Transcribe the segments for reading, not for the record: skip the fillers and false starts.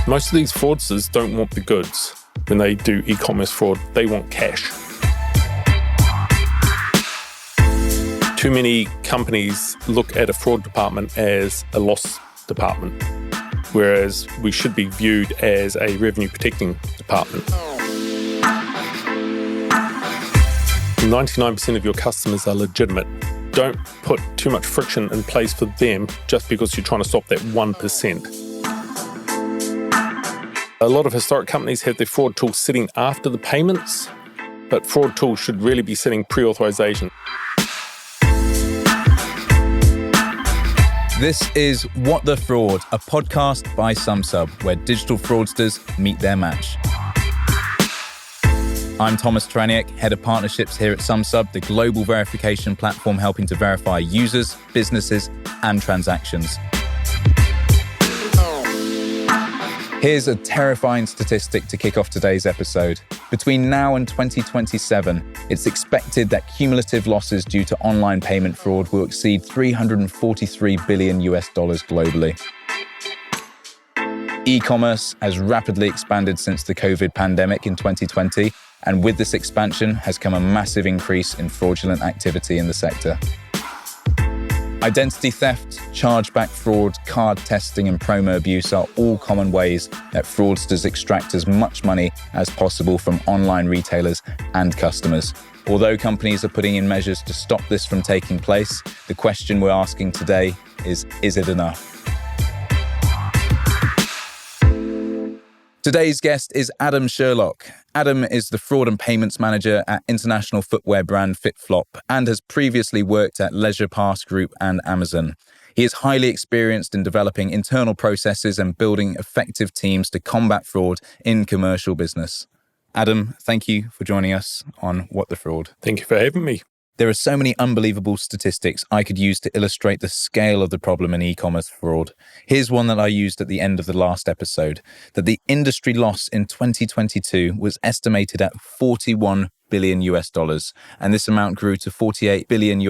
Most of these fraudsters don't want the goods. When they do e-commerce fraud, they want cash. Too many companies look at a fraud department as a loss department, whereas we should be viewed as a revenue protecting department. 99% of your customers are legitimate. Don't put too much friction in place for them just because you're trying to stop that 1%. A lot of historic companies have their fraud tools sitting after the payments, but fraud tools should really be sitting pre-authorization. This is What the Fraud, a podcast by Sumsub, where digital fraudsters meet their match. I'm Thomas Taraniuk, Head of Partnerships here at Sumsub, the global verification platform helping to verify users, businesses, and transactions. Here's a terrifying statistic to kick off today's episode. Between now and 2027, it's expected that cumulative losses due to online payment fraud will exceed $343 billion globally. E-commerce has rapidly expanded since the COVID pandemic in 2020, and with this expansion has come a massive increase in fraudulent activity in the sector. Identity theft, chargeback fraud, card testing, and promo abuse are all common ways that fraudsters extract as much money as possible from online retailers and customers. Although companies are putting in measures to stop this from taking place, the question we're asking today is it enough? Today's guest is Adam Sherlock. Adam is the fraud and payments manager at international footwear brand FitFlop and has previously worked at Leisure Pass Group and Amazon. He is highly experienced in developing internal processes and building effective teams to combat fraud in commercial business. Adam, thank you for joining us on What the Fraud. Thank you for having me. There are so many unbelievable statistics I could use to illustrate the scale of the problem in e-commerce fraud. Here's one that I used at the end of the last episode, that the industry loss in 2022 was estimated at $41 billion, and this amount grew to $48 billion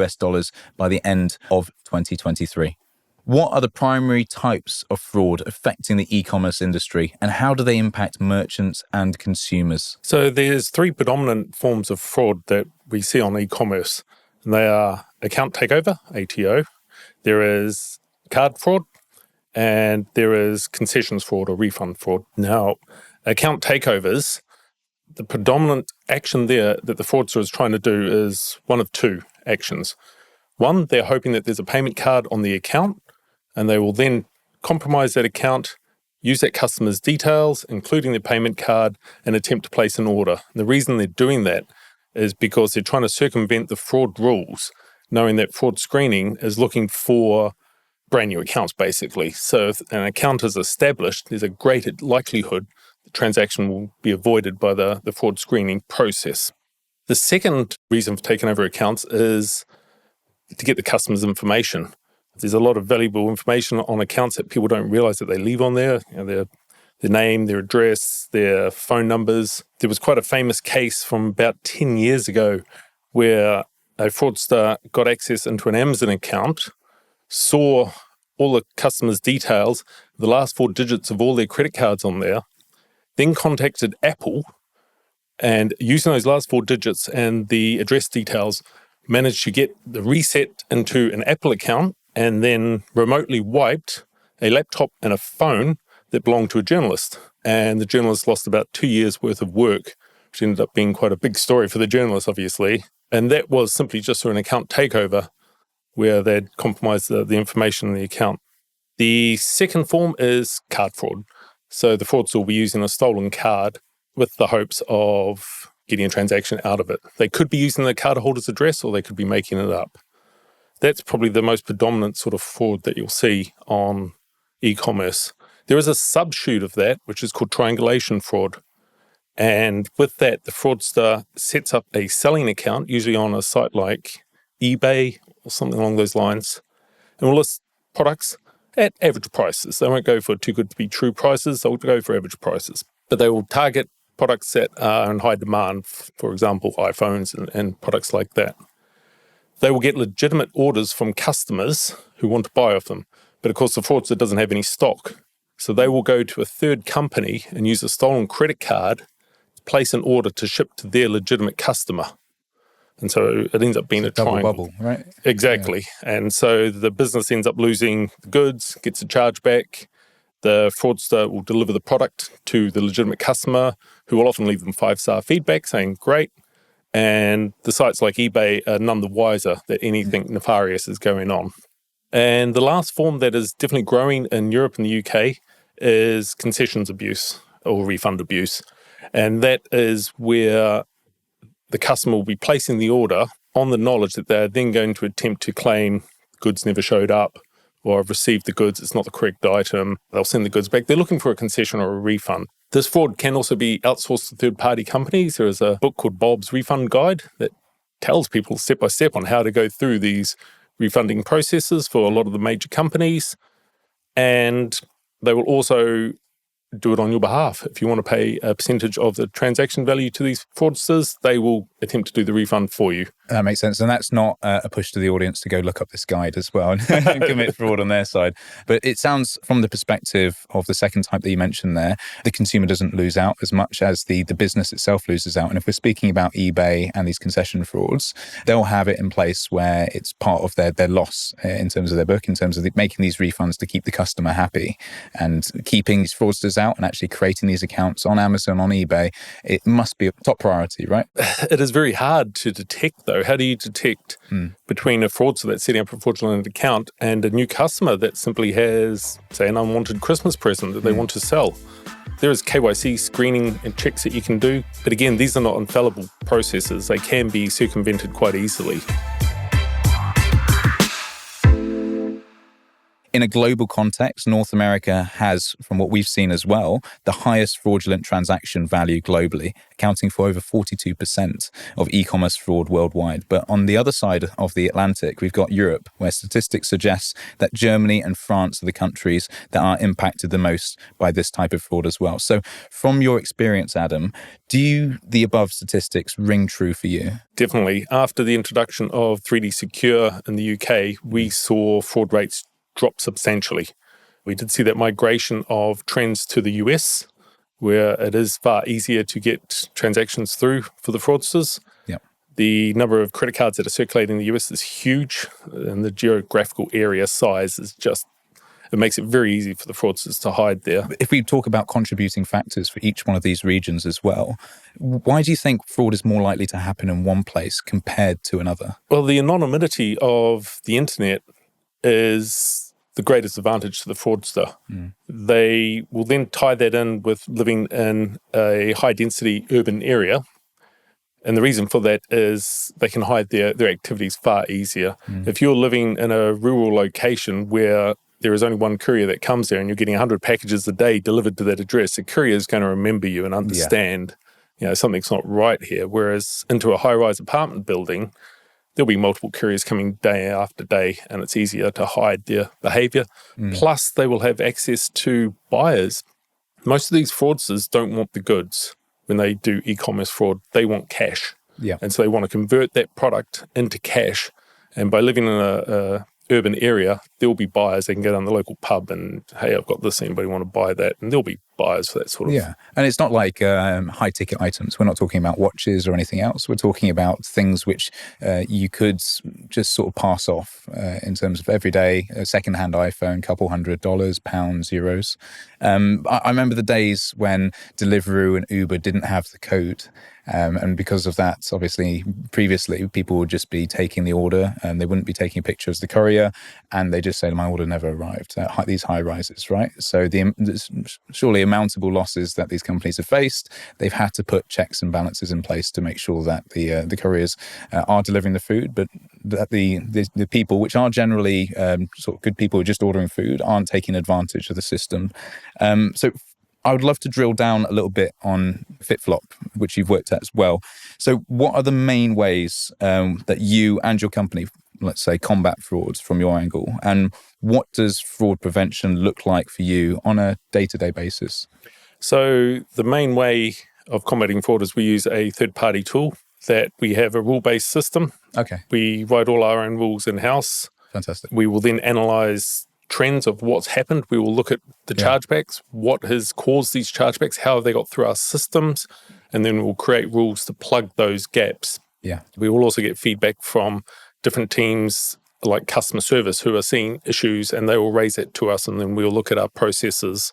by the end of 2023. What are the primary types of fraud affecting the e-commerce industry, and how do they impact merchants and consumers? So there's three predominant forms of fraud that we see on e-commerce. And they are account takeover, ATO. There is card fraud, and there is concessions fraud or refund fraud. Now, account takeovers, the predominant action there that the fraudster is trying to do is one of two actions. One, they're hoping that there's a payment card on the account, and they will then compromise that account, use that customer's details, including their payment card, and attempt to place an order. And the reason they're doing that is because they're trying to circumvent the fraud rules, knowing that fraud screening is looking for brand new accounts, basically. So if an account is established, there's a great likelihood the transaction will be avoided by the fraud screening process. The second reason for taking over accounts is to get the customer's information. There's a lot of valuable information on accounts that people don't realize that they leave on there. Their name, their address, their phone numbers. There was quite a famous case from about 10 years ago where a fraudster got access into an Amazon account, saw all the customers' details, the last 4 digits of all their credit cards on there, then contacted Apple, and using those last 4 digits and the address details, managed to get the reset into an Apple account and then remotely wiped a laptop and a phone that belonged to a journalist. And the journalist lost about 2 years worth of work, which ended up being quite a big story for the journalist, obviously. And that was simply just through an account takeover where they'd compromised the information in the account. The second form is card fraud. So the fraudster will be using a stolen card with the hopes of getting a transaction out of it. They could be using the cardholder's address, or they could be making it up. That's probably the most predominant sort of fraud that you'll see on e-commerce. There is a subshoot of that, which is called triangulation fraud. And with that, the fraudster sets up a selling account, usually on a site like eBay or something along those lines, and will list products at average prices. They won't go for too good to be true prices. They'll go for average prices. But they will target products that are in high demand, for example, iPhones and products like that. They will get legitimate orders from customers who want to buy off them. But of course, the fraudster doesn't have any stock. So they will go to a third company and use a stolen credit card, place an order to ship to their legitimate customer. And so it ends up being a double triangle. bubble, right? Exactly. Yeah. And so the business ends up losing the goods, gets a charge back. The fraudster will deliver the product to the legitimate customer, who will often leave them 5-star feedback saying, great. And the sites like eBay are none the wiser that anything nefarious is going on. And the last form that is definitely growing in Europe and the UK is concessions abuse or refund abuse. And that is where the customer will be placing the order on the knowledge that they're then going to attempt to claim goods never showed up, or I've received the goods, it's not the correct item. They'll send the goods back. They're looking for a concession or a refund. This fraud can also be outsourced to third-party companies. There is a book called Bob's Refund Guide that tells people step by step on how to go through these refunding processes for a lot of the major companies. And they will also do it on your behalf. If you want to pay a percentage of the transaction value to these fraudsters, they will attempt to do the refund for you. That makes sense. And that's not a push to the audience to go look up this guide as well and commit fraud on their side. But it sounds, from the perspective of the second type that you mentioned there, the consumer doesn't lose out as much as the business itself loses out. And if we're speaking about eBay and these concession frauds, they'll have it in place where it's part of their loss in terms of their book, in terms of making these refunds to keep the customer happy, and keeping these fraudsters out and actually creating these accounts on Amazon, on eBay. It must be a top priority, right? It is very hard to detect, though. How do you detect between a fraudster that's setting up a fraudulent account and a new customer that simply has, say, an unwanted Christmas present that they want to sell? There is KYC screening and checks that you can do. But again, these are not infallible processes. They can be circumvented quite easily. In a global context, North America has, from what we've seen as well, the highest fraudulent transaction value globally, accounting for over 42% of e-commerce fraud worldwide. But on the other side of the Atlantic, we've got Europe, where statistics suggest that Germany and France are the countries that are impacted the most by this type of fraud as well. So from your experience, Adam, do the above statistics ring true for you? Definitely. After the introduction of 3D Secure in the UK, we saw fraud rates drop substantially. We did see that migration of trends to the US, where it is far easier to get transactions through for the fraudsters. Yep. The number of credit cards that are circulating in the US is huge, and the geographical area size is just, it makes it very easy for the fraudsters to hide there. If we talk about contributing factors for each one of these regions as well, why do you think fraud is more likely to happen in one place compared to another? Well, the anonymity of the internet is the greatest advantage to the fraudster. They will then tie that in with living in a high-density urban area. And the reason for that is they can hide their activities far easier. If you're living in a rural location where there is only one courier that comes there and you're getting 100 packages a day delivered to that address, the courier is going to remember you and understand, something's not right here. Whereas into a high-rise apartment building, there'll be multiple couriers coming day after day, and it's easier to hide their behavior. Plus, they will have access to buyers. Most of these fraudsters don't want the goods when they do e-commerce fraud. They want cash. And so they want to convert that product into cash. And by living in a urban area, there'll be buyers. They can go down the local pub and, hey, I've got this, anybody want to buy that? And there'll be buyers for that sort of. Yeah, and it's not like high ticket items. We're not talking about watches or anything else. We're talking about things which you could just sort of pass off in terms of everyday, a secondhand iPhone, couple $100, pounds, euros. I remember the days when Deliveroo and Uber didn't have the code. And because of that, obviously, previously, people would just be taking the order and they wouldn't be taking pictures of the courier, and they just say, my order never arrived, these high rises, right? So surely immountable losses that these companies have faced, they've had to put checks and balances in place to make sure that the couriers are delivering the food, but that the people, which are generally sort of good people who are just ordering food, aren't taking advantage of the system. So I would love to drill down a little bit on FitFlop, which you've worked at as well. So what are the main ways that you and your company, let's say, combat frauds from your angle? And what does fraud prevention look like for you on a day-to-day basis? So the main way of combating fraud is we use a third-party tool that we have a rule-based system. Okay. We write all our own rules in-house. Fantastic. We will then analyze trends of what's happened. We will look at the chargebacks, what has caused these chargebacks, how have they got through our systems, and then we'll create rules to plug those gaps. Yeah. We will also get feedback from different teams like customer service who are seeing issues, and they will raise it to us, and then we'll look at our processes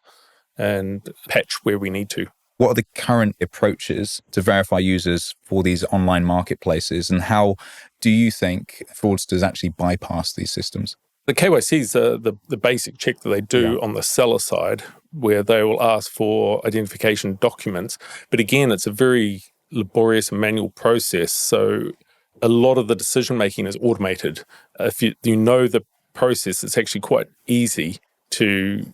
and patch where we need to. What are the current approaches to verify users for these online marketplaces, and how do you think fraudsters actually bypass these systems? The KYC is the basic check that they do on the seller side, where they will ask for identification documents. But again, it's a very laborious and manual process. So a lot of the decision-making is automated. If you know the process, it's actually quite easy to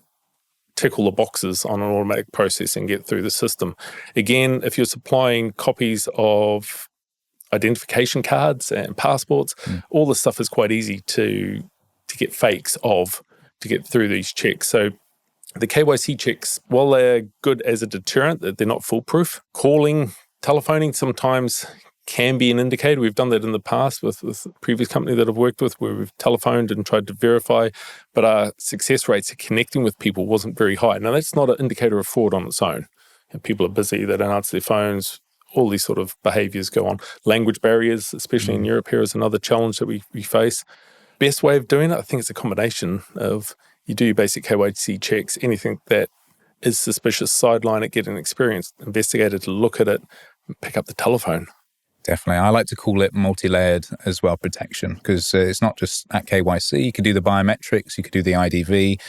tick all the boxes on an automatic process and get through the system. Again, if you're supplying copies of identification cards and passports, all this stuff is quite easy to get fakes of, to get through these checks. So the KYC checks, while they're good as a deterrent, that they're not foolproof. Calling, telephoning sometimes can be an indicator. We've done that in the past with a previous company that I've worked with, where we've telephoned and tried to verify, but our success rates of connecting with people wasn't very high. Now, that's not an indicator of fraud on its own. And people are busy, they don't answer their phones, all these sort of behaviors go on. Language barriers, especially in Europe here, is another challenge that we face. Best way of doing it, I think it's a combination of you do your basic KYC checks, anything that is suspicious, sideline it, get an experienced investigator to look at it, pick up the telephone. Definitely. I like to call it multi-layered as well protection, because it's not just at KYC. You could do the biometrics, you could do the IDV,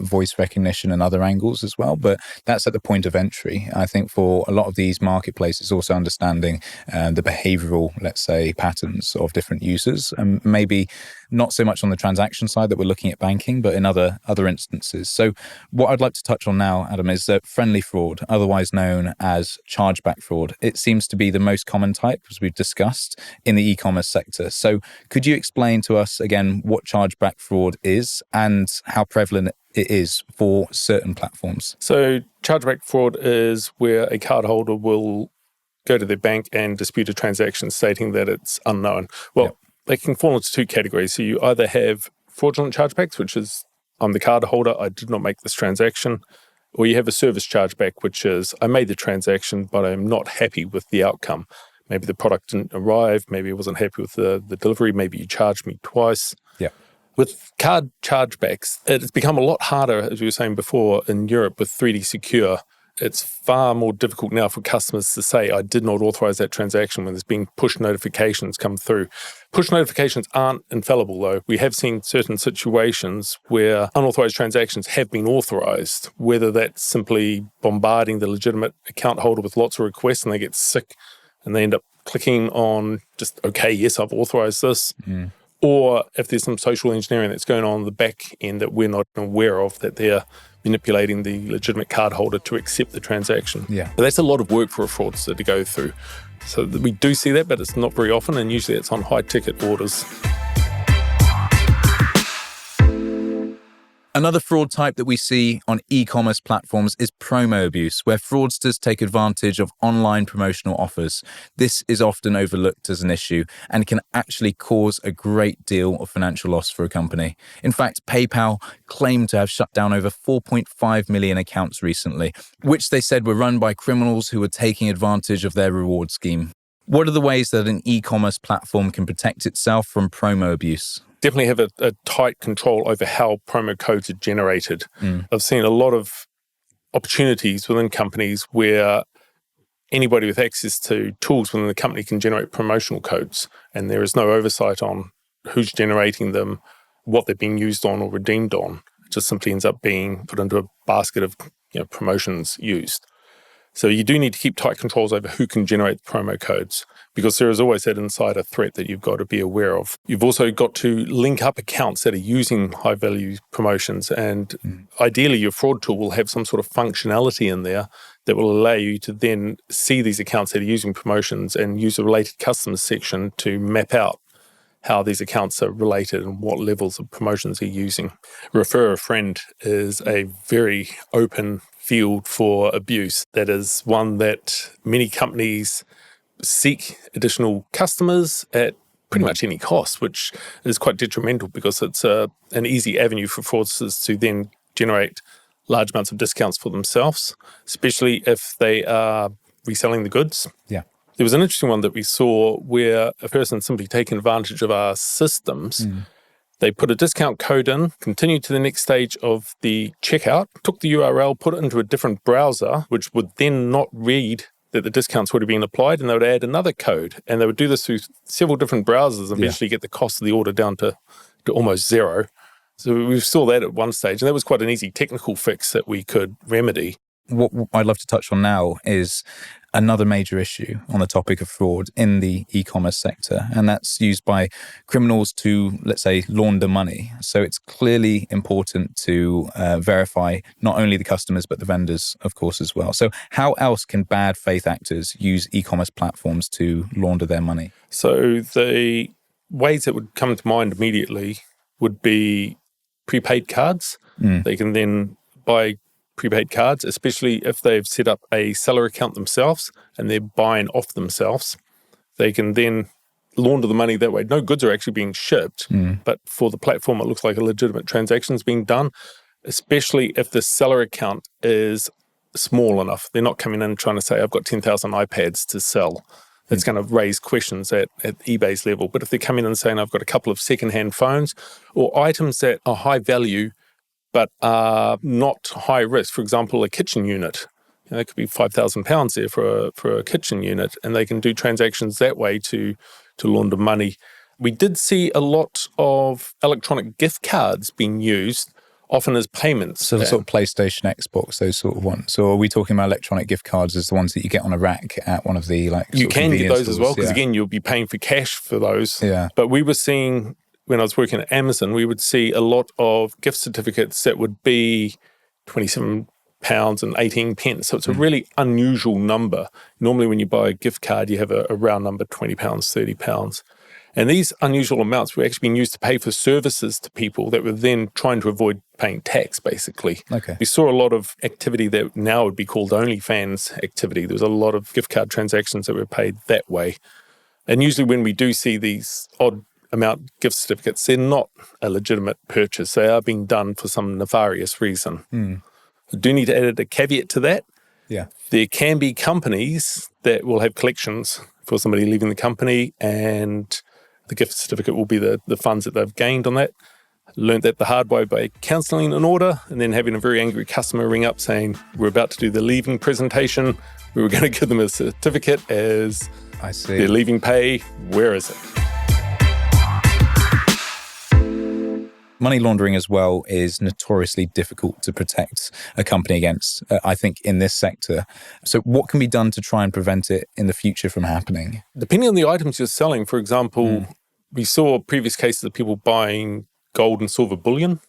voice recognition and other angles as well. But that's at the point of entry. I think for a lot of these marketplaces, also understanding the behavioral, let's say, patterns of different users, and maybe not so much on the transaction side that we're looking at banking, but in other instances. So what I'd like to touch on now, Adam, is friendly fraud, otherwise known as chargeback fraud. It seems to be the most common type, as we've discussed, in the e-commerce sector. So could you explain to us again what chargeback fraud is and how prevalent it is for certain platforms? So chargeback fraud is where a cardholder will go to their bank and dispute a transaction stating that it's unknown. Well, they can fall into two categories. So you either have fraudulent chargebacks, which is, I'm the cardholder, I did not make this transaction, or you have a service chargeback, which is, I made the transaction, but I'm not happy with the outcome. Maybe the product didn't arrive, maybe I wasn't happy with the delivery, maybe you charged me twice. Yeah. With card chargebacks, it's become a lot harder, as we were saying before, in Europe with 3D Secure. It's far more difficult now for customers to say, I did not authorize that transaction when there's been push notifications come through. Push notifications aren't infallible, though. We have seen certain situations where unauthorized transactions have been authorized, whether that's simply bombarding the legitimate account holder with lots of requests and they get sick and they end up clicking on just, okay, yes, I've authorized this. Or if there's some social engineering that's going on the back end that we're not aware of, that they're manipulating the legitimate cardholder to accept the transaction. Yeah. But that's a lot of work for a fraudster to go through. So we do see that, but it's not very often, and usually it's on high-ticket orders. Another fraud type that we see on e-commerce platforms is promo abuse, where fraudsters take advantage of online promotional offers. This is often overlooked as an issue and can actually cause a great deal of financial loss for a company. In fact, PayPal claimed to have shut down over 4.5 million accounts recently, which they said were run by criminals who were taking advantage of their reward scheme. What are the ways that an e-commerce platform can protect itself from promo abuse? Definitely have a tight control over how promo codes are generated. I've seen a lot of opportunities within companies where anybody with access to tools within the company can generate promotional codes, and there is no oversight on who's generating them, what they're being used on or redeemed on. It just simply ends up being put into a basket of promotions used. So you do need to keep tight controls over who can generate the promo codes, because there is always that insider threat that you've got to be aware of. You've also got to link up accounts that are using high-value promotions, and ideally your fraud tool will have some sort of functionality in there that will allow you to then see these accounts that are using promotions and use the related customers section to map out how these accounts are related and what levels of promotions they're using. Refer a friend is a very open field for abuse. That is one that many companies seek additional customers at pretty much any cost, which is quite detrimental because it's an easy avenue for fraudsters to then generate large amounts of discounts for themselves, especially if they are reselling the goods. Yeah. There was an interesting one that we saw where a person simply taking advantage of our systems. They put a discount code in, continued to the next stage of the checkout, took the URL, put it into a different browser, which would then not read that the discounts would have been applied, and they would add another code. And they would do this through several different browsers and eventually get the cost of the order down to almost zero. So we saw that at one stage, and that was quite an easy technical fix that we could remedy. What I'd love to touch on now is another major issue on the topic of fraud in the e-commerce sector, and that's used by criminals to, let's say, launder money. So it's clearly important to verify not only the customers, but the vendors, of course, as well. So how else can bad faith actors use e-commerce platforms to launder their money? So the ways that would come to mind immediately would be prepaid cards. They can then buy prepaid cards, especially if they've set up a seller account themselves and they're buying off themselves. They can then launder the money that way. No goods are actually being shipped, but for the platform, it looks like a legitimate transaction is being done, especially if the seller account is small enough. They're not coming in trying to say, I've got 10,000 iPads to sell. That's going to raise questions at eBay's level. But if they're coming in saying, I've got a couple of secondhand phones or items that are high value but are not high risk, for example, a kitchen unit, that could be £5,000 there for a kitchen unit, and they can do transactions that way to launder money. We did see a lot of electronic gift cards being used, often as payments. So the sort of PlayStation, Xbox, those sort of ones. So are we talking about electronic gift cards as the ones that you get on a rack at one of the You can get those stores? as well, because again, you'll be paying for cash for those. Yeah. But we were seeing, when I was working at Amazon, we would see a lot of gift certificates that would be £27 and 18 pence. So it's a really unusual number. Normally when you buy a gift card, you have a round number, £20, £30. And these unusual amounts were actually being used to pay for services to people that were then trying to avoid paying tax, basically. Okay. We saw a lot of activity that now would be called OnlyFans activity. There was a lot of gift card transactions that were paid that way. And usually when we do see these odd amount gift certificates, they're not a legitimate purchase. They are being done for some nefarious reason. I do need to add a caveat to that. Yeah. There can be companies that will have collections for somebody leaving the company, and the gift certificate will be the funds that they've gained on that. Learned that the hard way by cancelling an order and then having a very angry customer ring up saying, we're about to do the leaving presentation. We were going to give them a certificate as their leaving pay. Where is it? Money laundering as well is notoriously difficult to protect a company against, I think, in this sector. So what can be done to try and prevent it in the future from happening? Depending on the items you're selling, for example, we saw previous cases of people buying gold and silver bullion.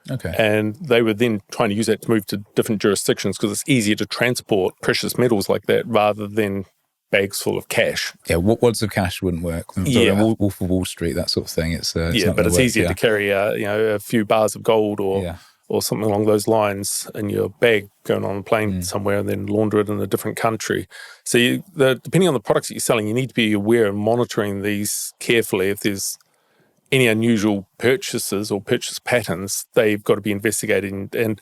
Okay. And they were then trying to use that to move to different jurisdictions because it's easier to transport precious metals like that rather than bags full of cash. Yeah, wads of cash wouldn't work. Wolf of Wall Street, that sort of thing. It's but it's easier to carry a few bars of gold or something along those lines in your bag going on a plane somewhere and then launder it in a different country. So depending on the products that you're selling, you need to be aware and monitoring these carefully. If there's any unusual purchases or purchase patterns, they've got to be investigated. And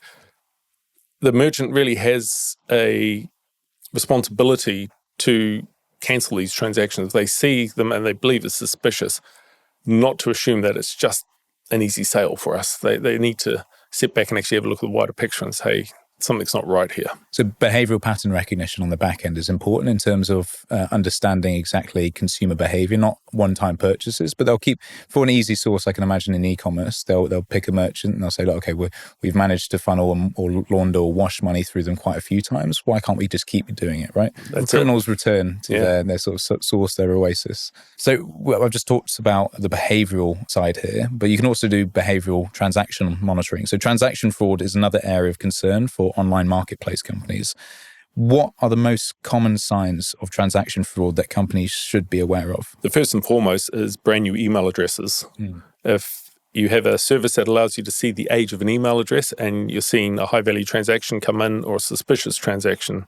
the merchant really has a responsibility to cancel these transactions. If they see them and they believe it's suspicious, not to assume that it's just an easy sale for us. They need to sit back and actually have a look at the wider picture and say, something's not right here. So behavioural pattern recognition on the back end is important in terms of understanding exactly consumer behaviour, not one-time purchases, but they'll keep, for an easy source, I can imagine in e-commerce, they'll pick a merchant and they'll say, look, okay, we've managed to funnel or launder or wash money through them quite a few times. Why can't we just keep doing it, right? Criminals return to their sort of source, their oasis. So I've just talked about the behavioural side here, but you can also do behavioural transaction monitoring. So transaction fraud is another area of concern for online marketplace companies. What are the most common signs of transaction fraud that companies should be aware of? The first and foremost is brand new email addresses. If you have a service that allows you to see the age of an email address and you're seeing a high value transaction come in or a suspicious transaction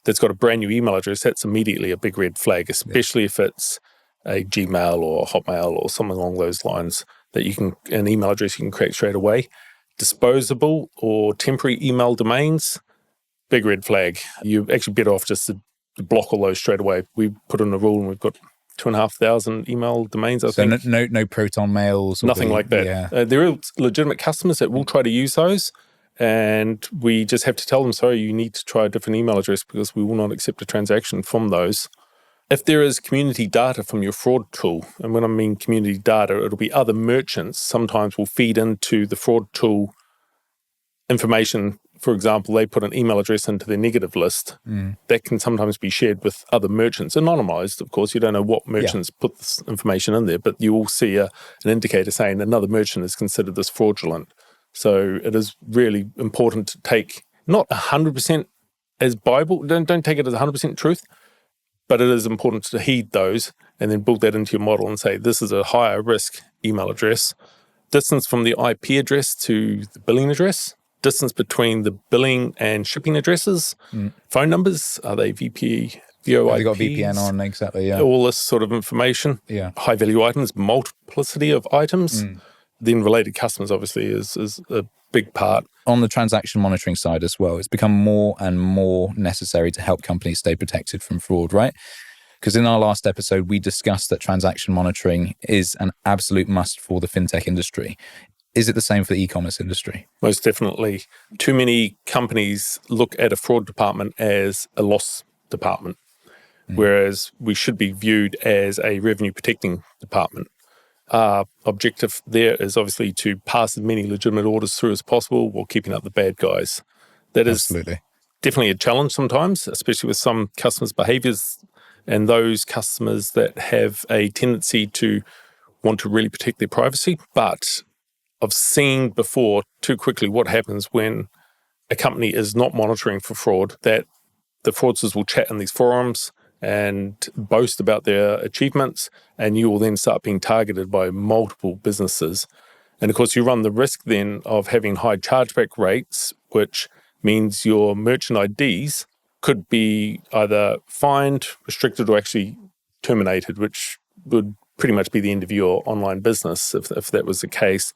that's got a brand new email address, that's immediately a big red flag, especially if it's a Gmail or Hotmail or something along those lines that an email address you can create straight away. Disposable or temporary email domains, big red flag. You're actually better off just to block all those straight away. We put in a rule and we've got 2,500 email domains, I think. So no Proton mails? Nothing like that. Yeah. There are legitimate customers that will try to use those, and we just have to tell them, sorry, you need to try a different email address because we will not accept a transaction from those. If there is community data from your fraud tool, and when I mean community data, it'll be other merchants sometimes will feed into the fraud tool information. For example, they put an email address into their negative list. That can sometimes be shared with other merchants, anonymized, of course. You don't know what merchants put this information in there, but you will see an indicator saying another merchant has considered this fraudulent. So it is really important to take not 100% as Bible, don't take it as 100% truth, but it is important to heed those and then build that into your model and say, this is a higher risk email address. Distance from the IP address to the billing address. Distance between the billing and shipping addresses, phone numbers, are they VoIPs? They got VPN on, exactly, yeah. All this sort of information. Yeah. High value items, multiplicity of items. Then related customers obviously is a big part. On the transaction monitoring side as well, it's become more and more necessary to help companies stay protected from fraud, right? Because in our last episode, we discussed that transaction monitoring is an absolute must for the fintech industry. Is it the same for the e-commerce industry? Most definitely. Too many companies look at a fraud department as a loss department, whereas we should be viewed as a revenue protecting department. Our objective there is obviously to pass as many legitimate orders through as possible while keeping up the bad guys. That is Absolutely. Definitely a challenge sometimes, especially with some customers' behaviors and those customers that have a tendency to want to really protect their privacy. But I've seen before too quickly what happens when a company is not monitoring for fraud, that the fraudsters will chat in these forums and boast about their achievements, and you will then start being targeted by multiple businesses. And of course, you run the risk then of having high chargeback rates, which means your merchant IDs could be either fined, restricted, or actually terminated, which would pretty much be the end of your online business if that was the case.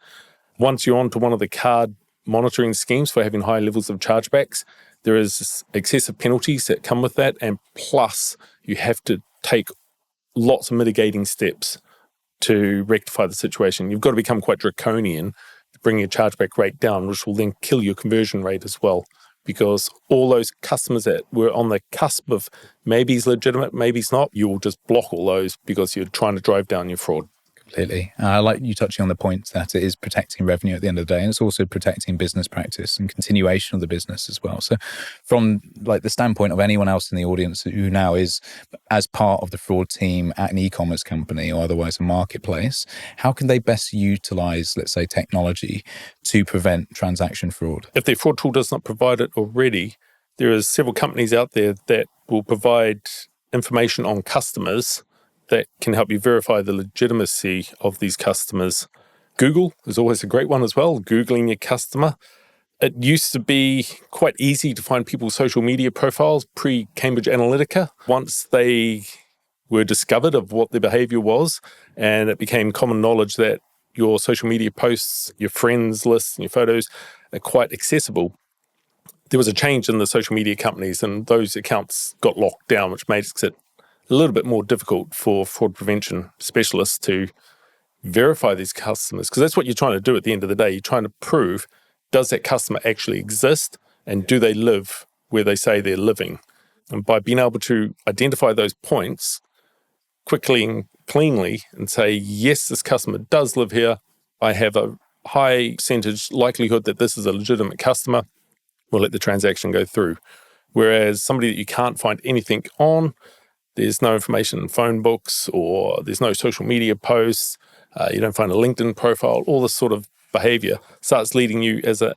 Once you're onto one of the card monitoring schemes for having high levels of chargebacks, there is excessive penalties that come with that, and plus you have to take lots of mitigating steps to rectify the situation. You've got to become quite draconian to bring your chargeback rate down, which will then kill your conversion rate as well, because all those customers that were on the cusp of maybe it's legitimate, maybe it's not, you will just block all those because you're trying to drive down your fraud. Completely. I like you touching on the point that it is protecting revenue at the end of the day, and it's also protecting business practice and continuation of the business as well. So from like the standpoint of anyone else in the audience who now is as part of the fraud team at an e-commerce company or otherwise a marketplace, how can they best utilize, let's say, technology to prevent transaction fraud? If their fraud tool does not provide it already, there are several companies out there that will provide information on customers that can help you verify the legitimacy of these customers. Google is always a great one as well, Googling your customer. It used to be quite easy to find people's social media profiles pre-Cambridge Analytica. Once they were discovered of what their behavior was, and it became common knowledge that your social media posts, your friends lists, and your photos are quite accessible, there was a change in the social media companies, and those accounts got locked down, which made it a little bit more difficult for fraud prevention specialists to verify these customers, because that's what you're trying to do at the end of the day. You're trying to prove, does that customer actually exist, and do they live where they say they're living? And by being able to identify those points quickly and cleanly and say, yes, this customer does live here, I have a high percentage likelihood that this is a legitimate customer, we'll let the transaction go through. Whereas somebody that you can't find anything on, there's no information in phone books, or there's no social media posts, you don't find a LinkedIn profile, all this sort of behavior starts leading you as an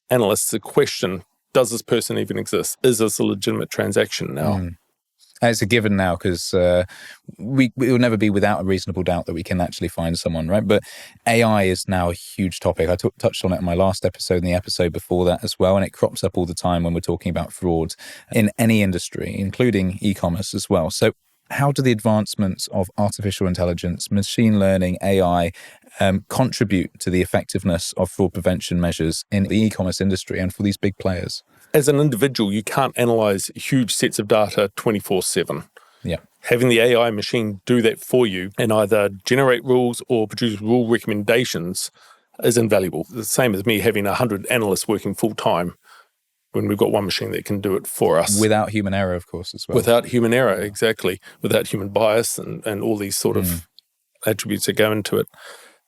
analyst to question, does this person even exist? Is this a legitimate transaction now? It's a given now, because we will never be without a reasonable doubt that we can actually find someone, right? But AI is now a huge topic. I touched on it in my last episode and the episode before that as well, and it crops up all the time when we're talking about fraud in any industry, including e-commerce as well. So how do the advancements of artificial intelligence, machine learning, AI, contribute to the effectiveness of fraud prevention measures in the e-commerce industry and for these big players? As an individual, you can't analyze huge sets of data 24/7. Yeah. Having the AI machine do that for you and either generate rules or produce rule recommendations is invaluable. The same as me having 100 analysts working full-time when we've got one machine that can do it for us. Without human error, of course, as well. Without human error, exactly. Without human bias and all these sort of attributes that go into it.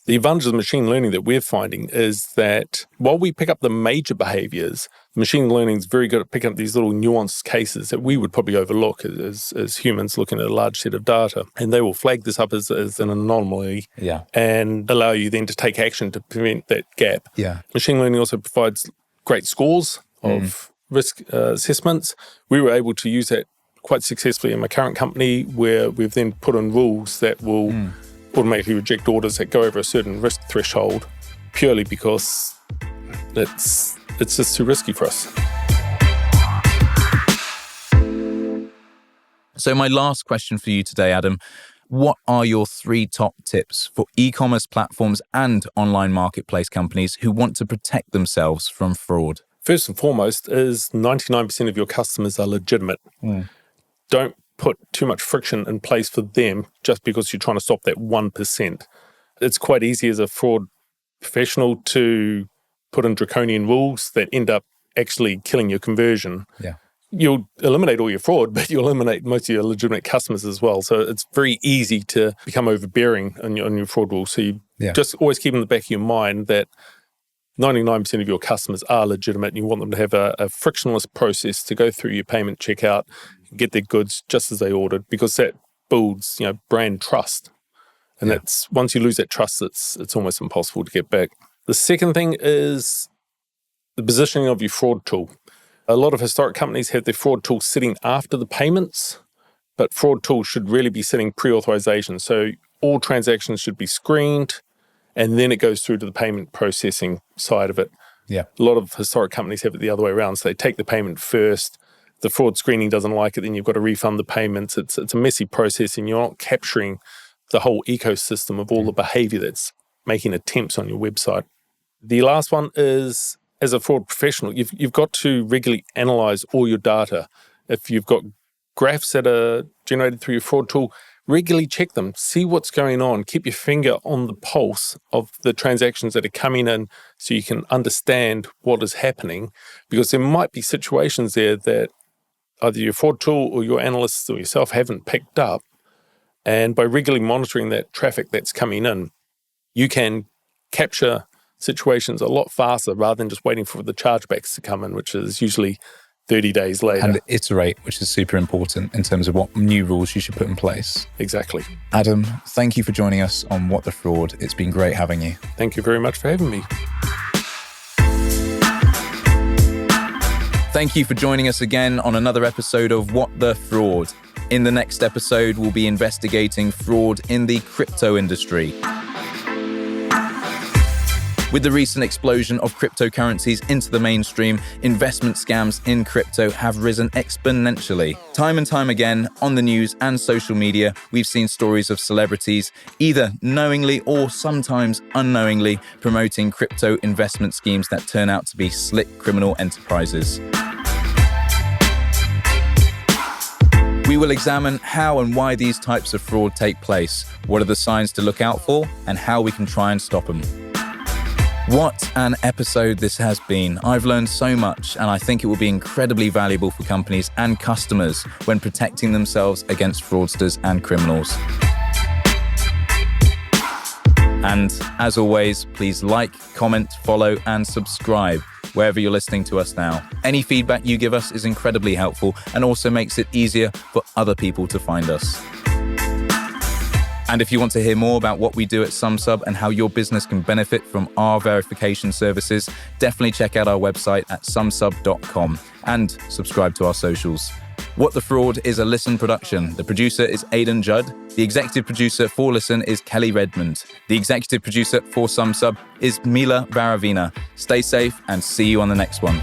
The advantage of machine learning that we're finding is that while we pick up the major behaviors, machine learning is very good at picking up these little nuanced cases that we would probably overlook as humans looking at a large set of data. And they will flag this up as an anomaly and allow you then to take action to prevent that gap. Yeah. Machine learning also provides great scores of risk assessments. We were able to use that quite successfully in my current company, where we've then put in rules that will automatically reject orders that go over a certain risk threshold purely because it's just too risky for us. So my last question for you today, Adam, what are your 3 top tips for e-commerce platforms and online marketplace companies who want to protect themselves from fraud? First and foremost is 99% of your customers are legitimate. Don't put too much friction in place for them just because you're trying to stop that 1%. It's quite easy as a fraud professional to put in draconian rules that end up actually killing your conversion. Yeah. You'll eliminate all your fraud, but you'll eliminate most of your legitimate customers as well. So it's very easy to become overbearing on your fraud rules. So you just always keep in the back of your mind that 99% of your customers are legitimate and you want them to have a frictionless process to go through your payment checkout, get their goods just as they ordered, because that builds, brand trust. And that's once you lose that trust, it's almost impossible to get back. The second thing is the positioning of your fraud tool. A lot of historic companies have their fraud tool sitting after the payments, but fraud tools should really be sitting pre-authorization. So all transactions should be screened, and then it goes through to the payment processing side of it. Yeah. A lot of historic companies have it the other way around. So they take the payment first. The fraud screening doesn't like it, then you've got to refund the payments. It's a messy process, and you're not capturing the whole ecosystem of all the behavior that's making attempts on your website. The last one is, as a fraud professional, you've got to regularly analyze all your data. If you've got graphs that are generated through your fraud tool, regularly check them, see what's going on, keep your finger on the pulse of the transactions that are coming in so you can understand what is happening, because there might be situations there that either your fraud tool or your analysts or yourself haven't picked up. And by regularly monitoring that traffic that's coming in, you can capture situations a lot faster rather than just waiting for the chargebacks to come in, which is usually 30 days later. And iterate, which is super important in terms of what new rules you should put in place. Exactly. Adam, thank you for joining us on What the Fraud. It's been great having you. Thank you very much for having me. Thank you for joining us again on another episode of What the Fraud. In the next episode, we'll be investigating fraud in the crypto industry. With the recent explosion of cryptocurrencies into the mainstream, investment scams in crypto have risen exponentially. Time and time again, on the news and social media, we've seen stories of celebrities either knowingly or sometimes unknowingly promoting crypto investment schemes that turn out to be slick criminal enterprises. We will examine how and why these types of fraud take place, what are the signs to look out for, and how we can try and stop them. What an episode this has been. I've learned so much, and I think it will be incredibly valuable for companies and customers when protecting themselves against fraudsters and criminals. And as always, please like, comment, follow, and subscribe wherever you're listening to us now. Any feedback you give us is incredibly helpful and also makes it easier for other people to find us. And if you want to hear more about what we do at Sumsub and how your business can benefit from our verification services, definitely check out our website at sumsub.com and subscribe to our socials. What the Fraud is a Listen production. The producer is Aidan Judd. The executive producer for Listen is Kelly Redmond. The executive producer for Sumsub is Mila Varavina. Stay safe and see you on the next one.